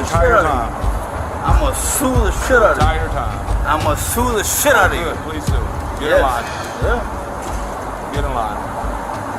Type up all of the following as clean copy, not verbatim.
Entire time. I'ma sue the shit out of you. Entire time. I'ma sue the shit out of you. Good, please do. Get in line. Yeah. Get in line.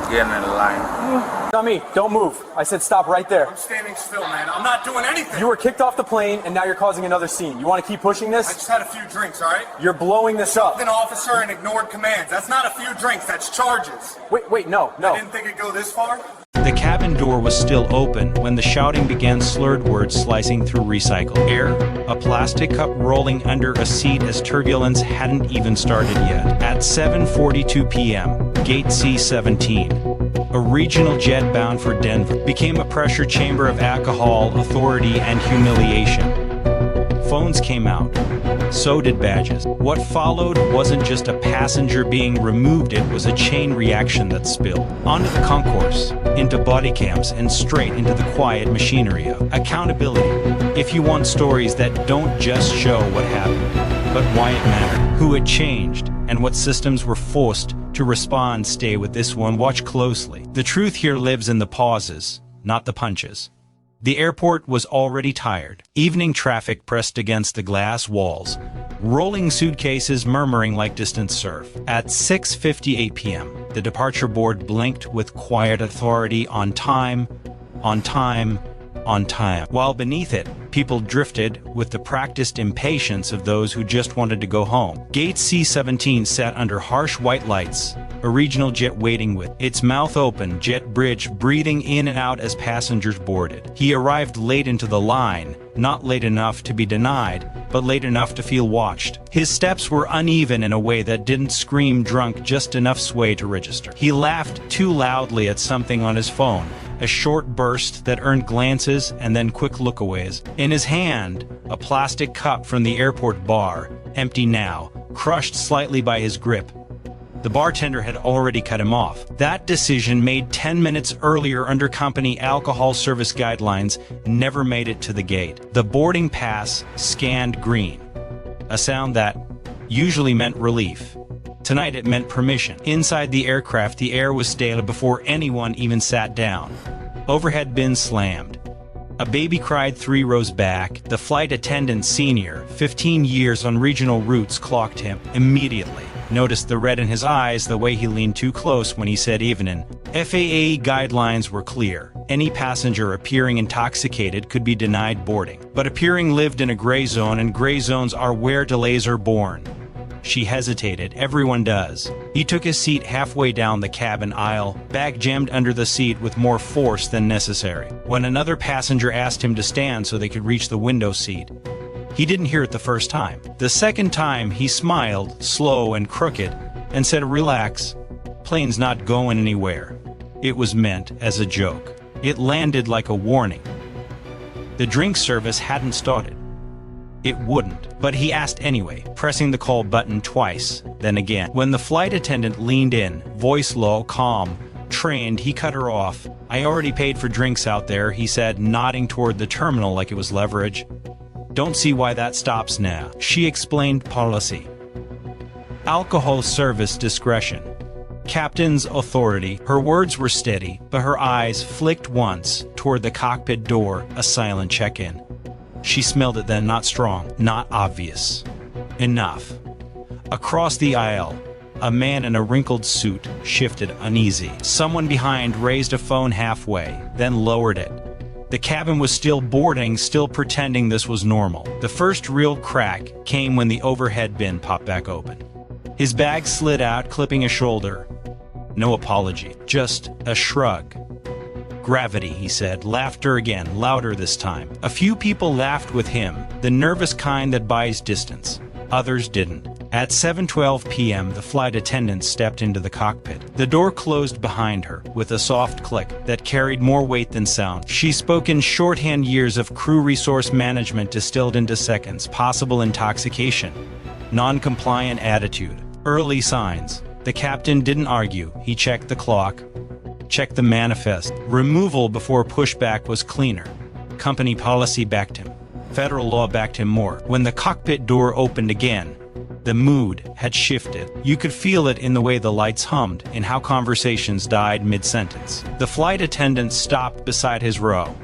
Getting in line. Not me. Don't move. I said stop right there. I'm standing still, man. I'm not doing anything. You were kicked off the plane, and now you're causing another scene. You want to keep pushing I this? just had a few drinks, all right? You're blowing this up. An officer and ignored commands. That's not a few drinks. That's charges. Wait, no. I didn't think it'd go this far. The cabin door was still open when the shouting began, slurred words slicing through recycled air, a plastic cup rolling under a seat as turbulence hadn't even started yet. At 7:42 p.m., Gate C-17, a regional jet bound for Denver, became a pressure chamber of alcohol, authority, and humiliation. Phones came out. So did badges. What followed wasn't just a passenger being removed, it was a chain reaction that spilled onto the concourse, into body cams, and straight into the quiet machinery of accountability. If you want stories that don't just show what happened, but why it mattered, who it changed, and what systems were forced to respond, stay with this one. Watch closely. The truth here lives in the pauses, not the punches. The airport was already tired. Evening traffic pressed against the glass walls, rolling suitcases murmuring like distant surf. At 6:58 p.m., the departure board blinked with quiet authority, on time, on time, on time. While beneath it, people drifted with the practiced impatience of those who just wanted to go home. Gate C-17 sat under harsh white lights, a regional jet waiting with its mouth open, jet bridge breathing in and out as passengers boarded. He arrived late into the line, not late enough to be denied, but late enough to feel watched. His steps were uneven in a way that didn't scream drunk, just enough sway to register. He laughed too loudly at something on his phone, a short burst that earned glances and then quick lookaways. In his hand, a plastic cup from the airport bar, empty now, crushed slightly by his grip. The bartender had already cut him off. That decision, made 10 minutes earlier under company alcohol service guidelines, never made it to the gate. The boarding pass scanned green, a sound that usually meant relief. Tonight it meant permission. Inside the aircraft, the air was stale before anyone even sat down. Overhead bins slammed. A baby cried 3 rows back. The flight attendant senior, 15 years on regional routes, clocked him immediately. Noticed the red in his eyes, the way he leaned too close when he said evening. FAA guidelines were clear. Any passenger appearing intoxicated could be denied boarding. But appearing lived in a gray zone, and gray zones are where delays are born. She hesitated. Everyone does. He took his seat halfway down the cabin aisle, bag jammed under the seat with more force than necessary. When another passenger asked him to stand so they could reach the window seat, he didn't hear it the first time. The second time, he smiled, slow and crooked, and said, "Relax. Plane's not going anywhere." It was meant as a joke. It landed like a warning. The drink service hadn't started. It wouldn't, but he asked anyway, pressing the call button twice, then again. When the flight attendant leaned in, voice low, calm, trained, he cut her off. "I already paid for drinks out there," he said, nodding toward the terminal like it was leverage. "Don't see why that stops now." She explained policy. Alcohol service discretion. Captain's authority. Her words were steady, but her eyes flicked once toward the cockpit door, a silent check-in. She smelled it then, not strong, not obvious. Enough. Across the aisle, a man in a wrinkled suit shifted uneasy. Someone behind raised a phone halfway, then lowered it. The cabin was still boarding, still pretending this was normal. The first real crack came when the overhead bin popped back open. His bag slid out, clipping a shoulder. No apology, just a shrug. "Gravity," he said. Laughter again, louder this time. A few people laughed with him, the nervous kind that buys distance. Others didn't. At 7:12 p.m., the flight attendant stepped into the cockpit. The door closed behind her, with a soft click that carried more weight than sound. She spoke in shorthand, years of crew resource management distilled into seconds. Possible intoxication. Non-compliant attitude. Early signs. The captain didn't argue. He checked the clock. Checked the manifest. Removal before pushback was cleaner. Company policy backed him. Federal law backed him more. When the cockpit door opened again, the mood had shifted. You could feel it in the way the lights hummed, in how conversations died mid-sentence. The flight attendant stopped beside his row.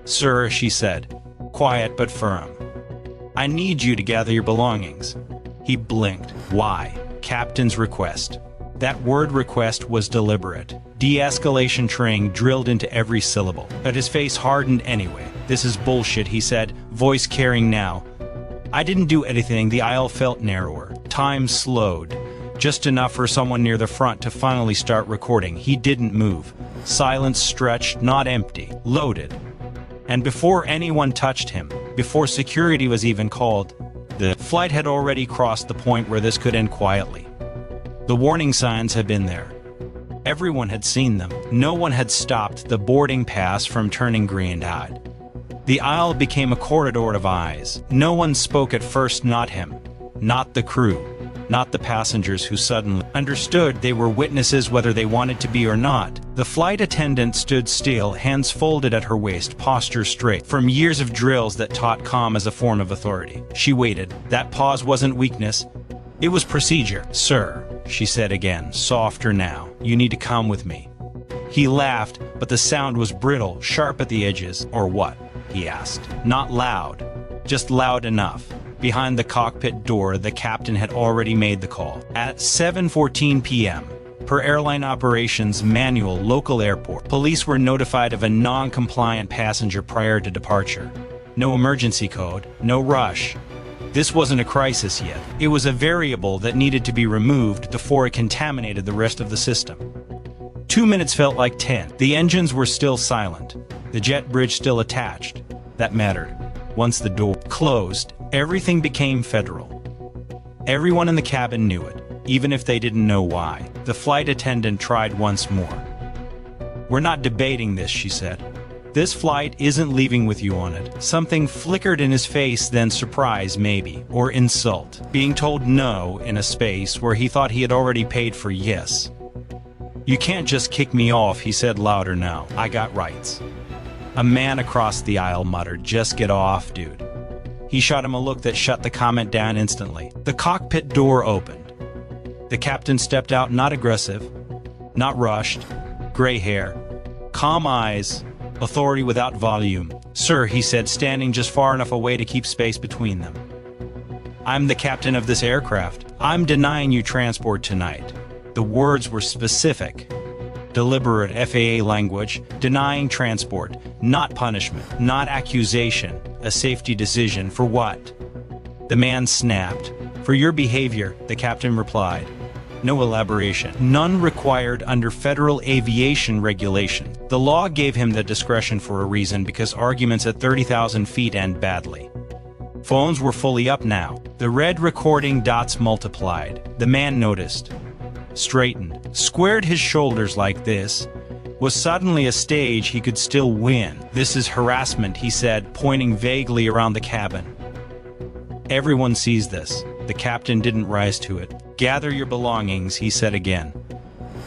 "Sir," she said, quiet but firm. I need you to gather your belongings. He blinked. Why? Captain's request. That word request was deliberate. De-escalation training drilled into every syllable. But his face hardened anyway. This is bullshit, he said, voice carrying now. I didn't do anything. The aisle felt narrower. Time slowed. Just enough for someone near the front to finally start recording. He didn't move. Silence stretched, not empty, loaded. And before anyone touched him, before security was even called, the flight had already crossed the point where this could end quietly. The warning signs had been there. Everyone had seen them. No one had stopped the boarding pass from turning green-eyed. The aisle became a corridor of eyes. No one spoke at first, not him, not the crew, not the passengers who suddenly understood they were witnesses whether they wanted to be or not. The flight attendant stood still, hands folded at her waist, posture straight. From years of drills that taught calm as a form of authority. She waited. That pause wasn't weakness. It was procedure. Sir, she said again, softer now. You need to come with me. He laughed, but the sound was brittle, sharp at the edges. Or what? He asked. Not loud, just loud enough. Behind the cockpit door, the captain had already made the call. At 7:14 p.m., per airline operations manual, local airport, police were notified of a non-compliant passenger prior to departure. No emergency code, no rush. This wasn't a crisis yet. It was a variable that needed to be removed before it contaminated the rest of the system. 2 minutes felt like 10. The engines were still silent. The jet bridge still attached. That mattered. Once the door closed, everything became federal. Everyone in the cabin knew it, even if they didn't know why. The flight attendant tried once more. We're not debating this, she said. This flight isn't leaving with you on it. Something flickered in his face, then surprise maybe, or insult. Being told no in a space where he thought he had already paid for yes. You can't just kick me off, he said louder now. I got rights. A man across the aisle muttered, just get off, dude. He shot him a look that shut the comment down instantly. The cockpit door opened. The captain stepped out, not aggressive, not rushed, gray hair, calm eyes, authority without volume. Sir, he said, standing just far enough away to keep space between them. I'm the captain of this aircraft. I'm denying you transport tonight. The words were specific. Deliberate FAA language, denying transport, not punishment, not accusation, a safety decision. For what? The man snapped. For your behavior, the captain replied. No elaboration. None required under federal aviation regulation. The law gave him the discretion for a reason, because arguments at 30,000 feet end badly. Phones were fully up now. The red recording dots multiplied. The man noticed. Straightened, squared his shoulders like this, was suddenly a stage he could still win. This is harassment, he said, pointing vaguely around the cabin. Everyone sees this. The captain didn't rise to it. Gather your belongings, he said again.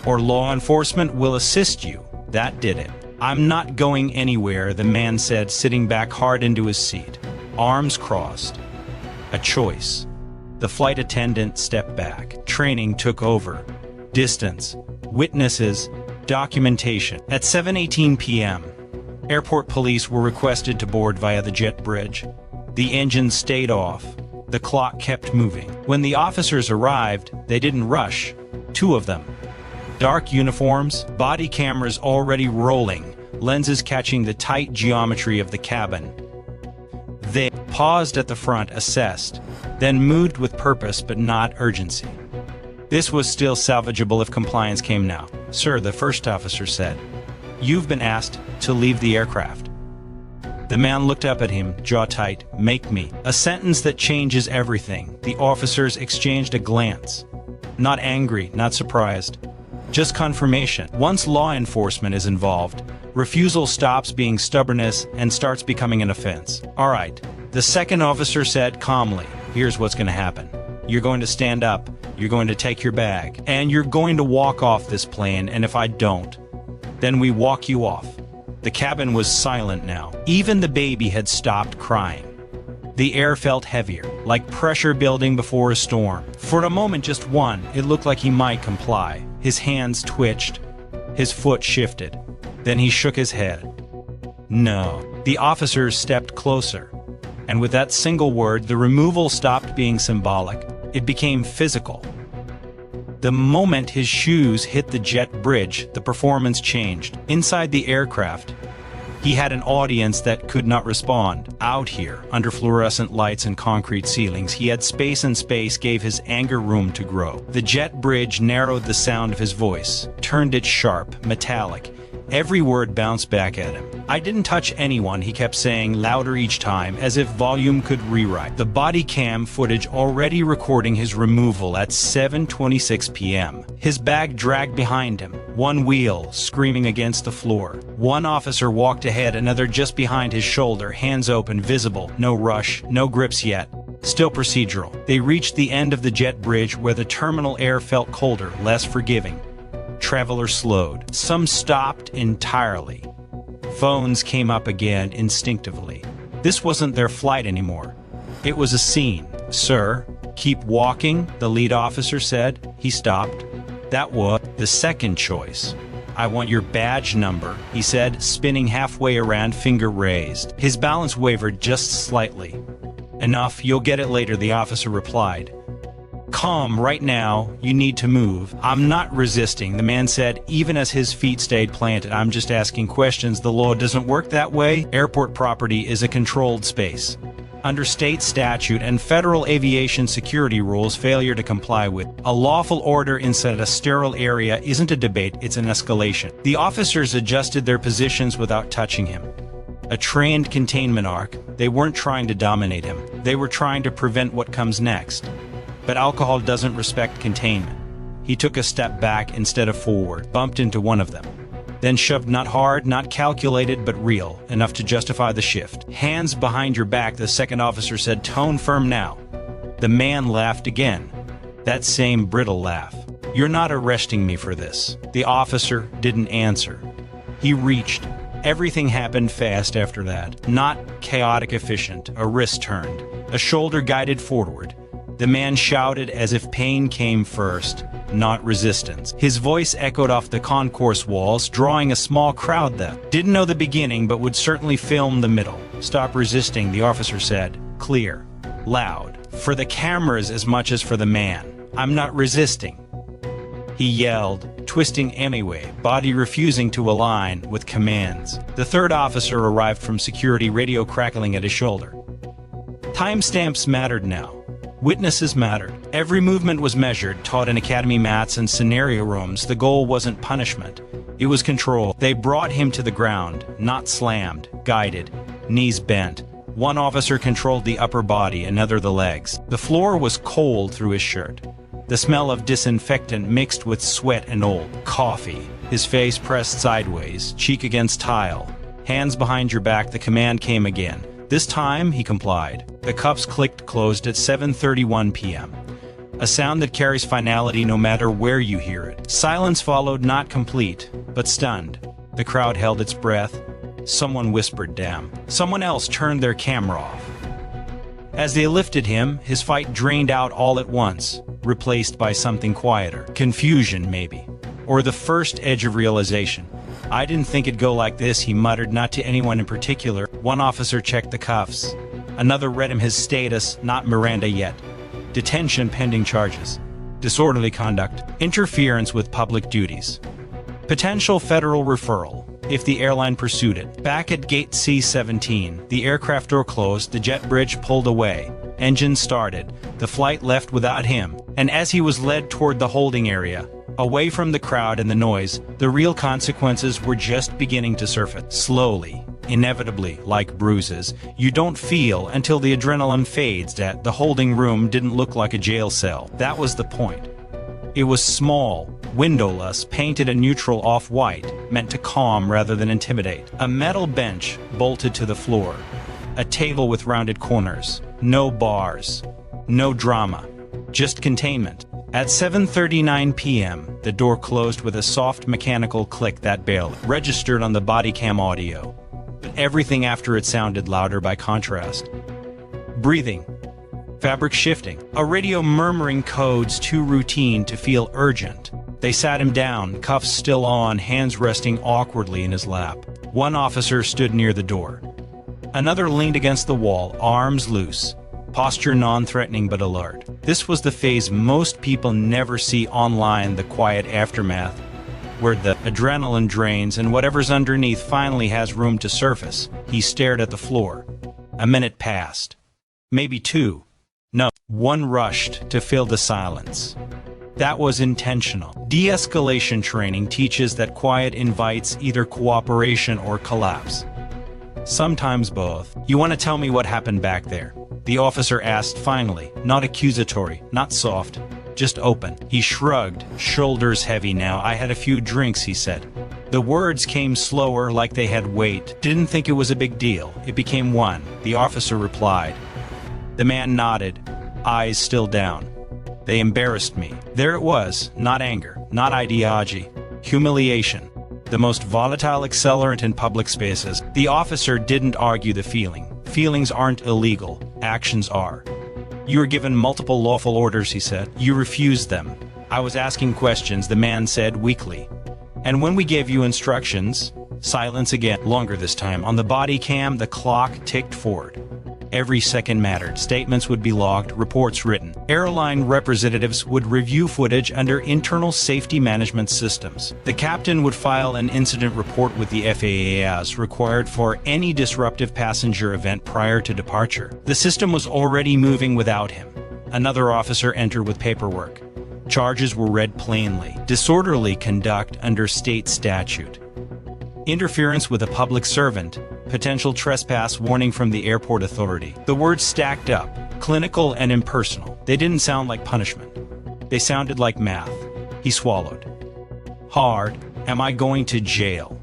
Or law enforcement will assist you. That did it. I'm not going anywhere, the man said, sitting back hard into his seat. Arms crossed. A choice. The flight attendant stepped back. Training took over. Distance, witnesses, documentation. At 7:18 p.m., airport police were requested to board via the jet bridge. The engine stayed off. The clock kept moving. When the officers arrived, they didn't rush. 2 of them. Dark uniforms, body cameras already rolling, lenses catching the tight geometry of the cabin. They paused at the front, assessed, then moved with purpose but not urgency. This was still salvageable if compliance came now. Sir, the first officer said, you've been asked to leave the aircraft. The man looked up at him, jaw tight. Make me. A sentence that changes everything. The officers exchanged a glance. Not angry, not surprised. Just confirmation. Once law enforcement is involved, refusal stops being stubbornness and starts becoming an offense. All right, the second officer said calmly, here's what's going to happen. You're going to stand up, you're going to take your bag, and you're going to walk off this plane, and if I don't, then we walk you off. The cabin was silent now. Even the baby had stopped crying. The air felt heavier, like pressure building before a storm. For a moment, just one, it looked like he might comply. His hands twitched. His foot shifted. Then he shook his head. No. The officers stepped closer. And with that single word, the removal stopped being symbolic. It became physical. The moment his shoes hit the jet bridge, the performance changed. Inside the aircraft, he had an audience that could not respond. Out here, under fluorescent lights and concrete ceilings, he had space, and space gave his anger room to grow. The jet bridge narrowed the sound of his voice, turned it sharp, metallic. Every word bounced back at him. "I didn't touch anyone," he kept saying, louder each time, as if volume could rewrite. The body cam footage already recording his removal at 7:26 p.m. His bag dragged behind him, one wheel screaming against the floor. One officer walked ahead, another just behind his shoulder, hands open, visible. No rush, no grips yet. Still procedural. They reached the end of the jet bridge where the terminal air felt colder, less forgiving. Travelers slowed. Some stopped entirely. Phones came up again instinctively. This wasn't their flight anymore. It was a scene. "Sir, keep walking," the lead officer said. He stopped. That was the second choice. "I want your badge number," he said, spinning halfway around, finger raised. His balance wavered just slightly. "Enough, you'll get it later," the officer replied. "Calm, right now, you need to move." "I'm not resisting," the man said, even as his feet stayed planted. "I'm just asking questions. The law doesn't work that way. Airport property is a controlled space. Under state statute and federal aviation security rules, failure to comply with a lawful order inside a sterile area isn't a debate, it's an escalation." The officers adjusted their positions without touching him. A trained containment arc. They weren't trying to dominate him. They were trying to prevent what comes next. But alcohol doesn't respect containment. He took a step back instead of forward, bumped into one of them. Then shoved, not hard, not calculated, but real, enough to justify the shift. "Hands behind your back," the second officer said, tone firm now. The man laughed again. That same brittle laugh. "You're not arresting me for this." The officer didn't answer. He reached. Everything happened fast after that. Not chaotic efficient. A wrist turned. A shoulder guided forward. The man shouted as if pain came first, not resistance. His voice echoed off the concourse walls, drawing a small crowd that didn't know the beginning but would certainly film the middle. "Stop resisting," the officer said. Clear. Loud. For the cameras as much as for the man. "I'm not resisting." He yelled, twisting anyway, body refusing to align with commands. The third officer arrived from security, radio crackling at his shoulder. Timestamps mattered now. Witnesses mattered. Every movement was measured, taught in academy mats and scenario rooms. The goal wasn't punishment. It was control. They brought him to the ground, not slammed, guided, knees bent. One officer controlled the upper body, another the legs. The floor was cold through his shirt. The smell of disinfectant mixed with sweat and old coffee. His face pressed sideways, cheek against tile. "Hands behind your back," the command came again. This time, he complied. The cuffs clicked closed at 7:31 p.m. A sound that carries finality no matter where you hear it. Silence followed, not complete, but stunned. The crowd held its breath. Someone whispered, "Damn." Someone else turned their camera off. As they lifted him, his fight drained out all at once, replaced by something quieter. Confusion, maybe. Or the first edge of realization. "I didn't think it'd go like this," he muttered, not to anyone in particular. One officer checked the cuffs. Another read him his status, not Miranda yet. Detention pending charges. Disorderly conduct. Interference with public duties. Potential federal referral, if the airline pursued it. Back at gate C-17, the aircraft door closed, the jet bridge pulled away. Engine started. The flight left without him. And as he was led toward the holding area, away from the crowd and the noise, the real consequences were just beginning to surface. Slowly, inevitably, like bruises, you don't feel until the adrenaline fades that the holding room didn't look like a jail cell. That was the point. It was small, windowless, painted a neutral off-white, meant to calm rather than intimidate. A metal bench bolted to the floor. A table with rounded corners. No bars. No drama. Just containment. At 7:39 p.m., the door closed with a soft mechanical click that barely registered on the body cam audio. But everything after it sounded louder by contrast. Breathing. Fabric shifting. A radio murmuring codes too routine to feel urgent. They sat him down, cuffs still on, hands resting awkwardly in his lap. One officer stood near the door. Another leaned against the wall, arms loose, posture non-threatening but alert. This was the phase most people never see online, the quiet aftermath, where the adrenaline drains and whatever's underneath finally has room to surface. He stared at the floor. A minute passed. Maybe two. No, one rushed to fill the silence. That was intentional. De-escalation training teaches that quiet invites either cooperation or collapse. Sometimes both. You want to tell me what happened back there? The officer asked finally, not accusatory, not soft, just open. He shrugged, shoulders heavy now. I had a few drinks, he said. The words came slower, like they had weight. Didn't think it was a big deal. It became one, the officer replied. The man nodded, eyes still down. They embarrassed me. There it was, not anger, not ideology, humiliation. The most volatile accelerant in public spaces. The officer didn't argue the feeling. Feelings aren't illegal, actions are. You were given multiple lawful orders, he said. You refused them. I was asking questions, the man said weakly. And when we gave you instructions, silence again, longer this time. On the body cam, the clock ticked forward. Every second mattered. Statements would be logged, reports written. Airline representatives would review footage under internal safety management systems. The captain would file an incident report with the FAA as required for any disruptive passenger event prior to departure. The system was already moving without him. Another officer entered with paperwork. Charges were read plainly. Disorderly conduct under state statute. Interference with a public servant. Potential trespass warning from the airport authority. The words stacked up, clinical and impersonal. They didn't sound like punishment. They sounded like math. He swallowed. Hard. Am I going to jail?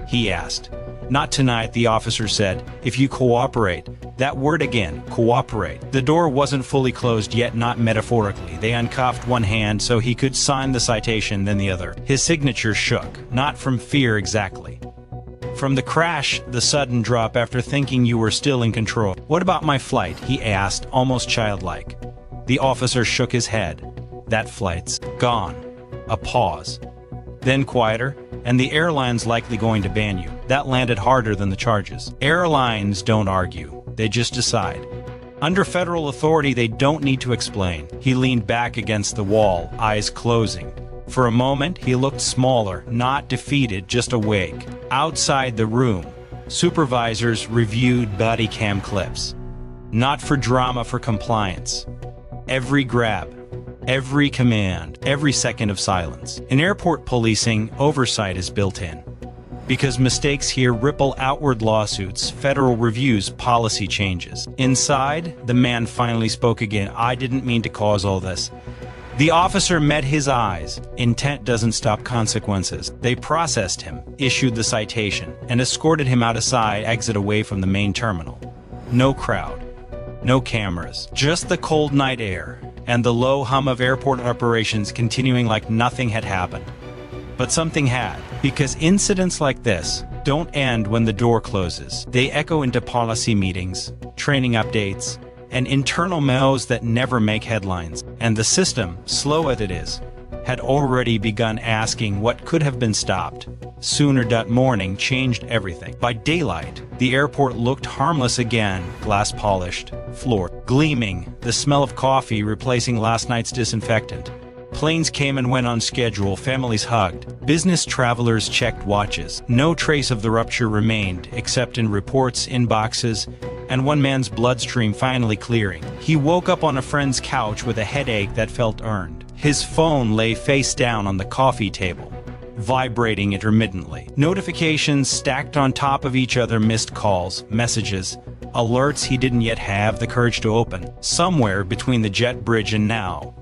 He asked. Not tonight, the officer said. If you cooperate. That word again, cooperate. The door wasn't fully closed yet, not metaphorically. They uncuffed one hand so he could sign the citation, then the other. His signature shook, not from fear exactly. From the crash, the sudden drop after thinking you were still in control. What about my flight? He asked, almost childlike. The officer shook his head. That flight's gone. A pause. Then quieter, and the airline's likely going to ban you. That landed harder than the charges. Airlines don't argue. They just decide. Under federal authority, they don't need to explain. He leaned back against the wall, eyes closing. For a moment, he looked smaller, not defeated, just awake. Outside the room, supervisors reviewed body cam clips. Not for drama, for compliance. Every grab, every command, every second of silence. In airport policing, oversight is built in. Because mistakes here ripple outward, lawsuits, federal reviews, policy changes. Inside, the man finally spoke again. I didn't mean to cause all this. The officer met his eyes. Intent doesn't stop consequences. They processed him, issued the citation, and escorted him out a side exit away from the main terminal. No crowd, no cameras, just the cold night air, and the low hum of airport operations continuing like nothing had happened. But something had, because incidents like this don't end when the door closes. They echo into policy meetings, training updates, and internal memos that never make headlines. And the system, slow as it is, had already begun asking what could have been stopped. Sooner that morning changed everything. By daylight, the airport looked harmless again, glass polished, floor gleaming, the smell of coffee replacing last night's disinfectant. Planes came and went on schedule, families hugged, business travelers checked watches. No trace of the rupture remained, except in reports, inboxes, and one man's bloodstream finally clearing. He woke up on a friend's couch with a headache that felt earned. His phone lay face down on the coffee table, vibrating intermittently. Notifications stacked on top of each other, missed calls, messages, alerts he didn't yet have the courage to open. Somewhere between the jet bridge and now,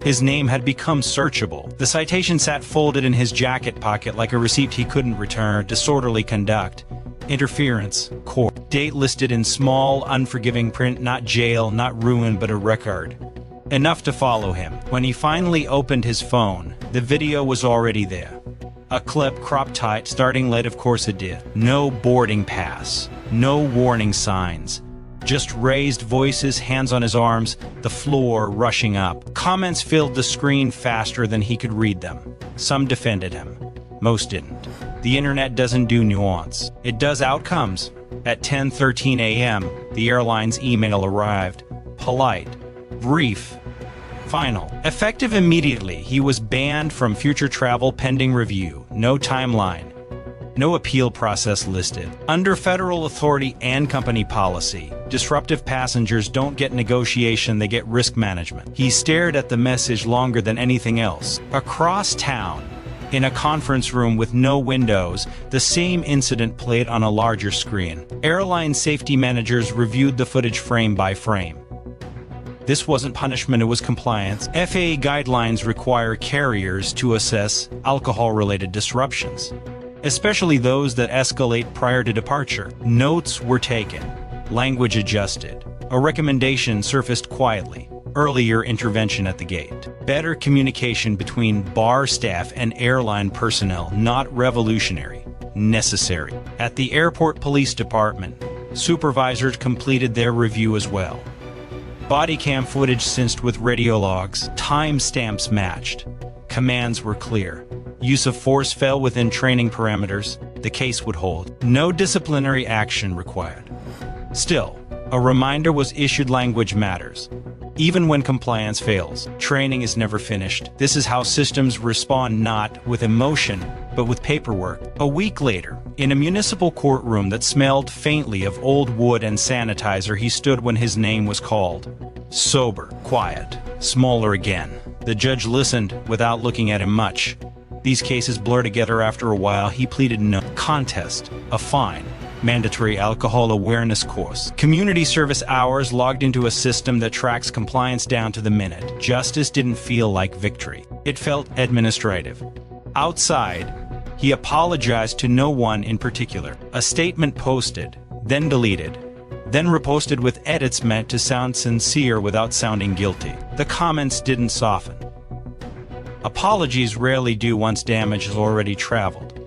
his name had become searchable. The citation sat folded in his jacket pocket like a receipt he couldn't return. Disorderly conduct. Interference. Court. Date listed in small, unforgiving print. Not jail, not ruin, but a record. Enough to follow him. When he finally opened his phone, the video was already there. A clip cropped tight, starting late, of course it did. No boarding pass. No warning signs. Just raised voices, hands on his arms, the floor rushing up. Comments filled the screen faster than he could read them. Some defended him. Most didn't. The internet doesn't do nuance. It does outcomes. At 10:13 a.m., the airline's email arrived. Polite, brief, final. Effective immediately, he was banned from future travel pending review. No timeline. No appeal process listed. Under federal authority and company policy, disruptive passengers don't get negotiation, they get risk management. He stared at the message longer than anything else. Across town, in a conference room with no windows, the same incident played on a larger screen. Airline safety managers reviewed the footage frame by frame. This wasn't punishment, it was compliance. FAA guidelines require carriers to assess alcohol-related disruptions, especially those that escalate prior to departure. Notes were taken, language adjusted. A recommendation surfaced quietly: earlier intervention at the gate. Better communication between bar staff and airline personnel, not revolutionary, necessary. At the airport police department, supervisors completed their review as well. Body cam footage synced with radio logs, timestamps matched. Commands were clear. Use of force fell within training parameters. The case would hold. No disciplinary action required. Still, a reminder was issued: language matters. Even when compliance fails, training is never finished. This is how systems respond, not with emotion, but with paperwork. A week later, in a municipal courtroom that smelled faintly of old wood and sanitizer, he stood when his name was called. Sober, quiet, smaller again. The judge listened without looking at him much. These cases blur together after a while. He pleaded no contest, a fine, mandatory alcohol awareness course, community service hours logged into a system that tracks compliance down to the minute. Justice didn't feel like victory. It felt administrative. Outside, he apologized to no one in particular. A statement posted, then deleted, then reposted with edits meant to sound sincere without sounding guilty. The comments didn't soften. Apologies rarely do once damage has already traveled.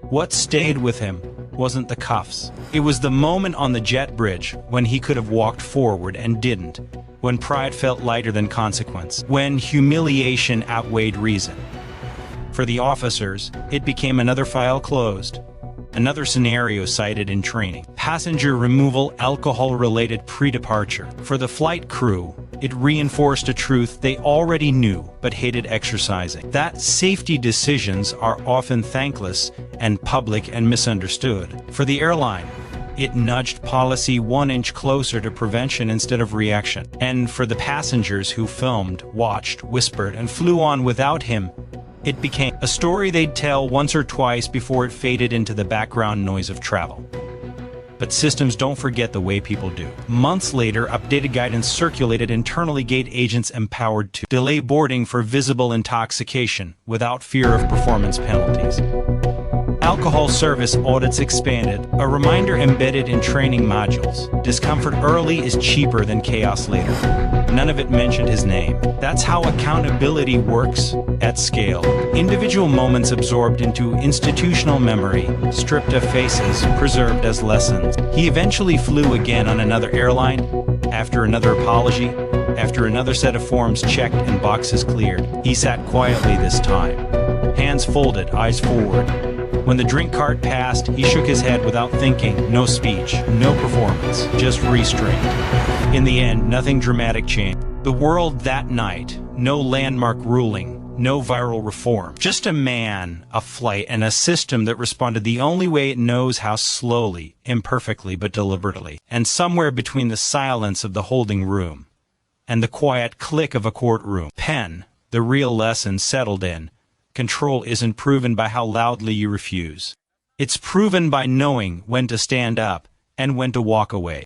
What stayed with him wasn't the cuffs. It was the moment on the jet bridge when he could have walked forward and didn't, when pride felt lighter than consequence, when humiliation outweighed reason. For the officers, it became another file closed, another scenario cited in training. Passenger removal, alcohol-related pre-departure. For the flight crew, it reinforced a truth they already knew but hated exercising: that safety decisions are often thankless and public and misunderstood. For the airline, it nudged policy 1 inch closer to prevention instead of reaction. And for the passengers who filmed, watched, whispered, and flew on without him, it became a story they'd tell once or twice before it faded into the background noise of travel. But systems don't forget the way people do. Months later, updated guidance circulated internally. Gate agents empowered to delay boarding for visible intoxication without fear of performance penalties. Alcohol service audits expanded, a reminder embedded in training modules. Discomfort early is cheaper than chaos later. None of it mentioned his name. That's how accountability works at scale. Individual moments absorbed into institutional memory, stripped of faces, preserved as lessons. He eventually flew again on another airline, after another apology, after another set of forms checked and boxes cleared. He sat quietly this time, hands folded, eyes forward. When the drink cart passed, he shook his head without thinking. No speech, no performance, just restraint. In the end, nothing dramatic changed. The world that night, no landmark ruling, no viral reform. Just a man, a flight, and a system that responded the only way it knows how: slowly, imperfectly, but deliberately. And somewhere between the silence of the holding room and the quiet click of a courtroom pen, the real lesson settled in. Control isn't proven by how loudly you refuse. It's proven by knowing when to stand up and when to walk away.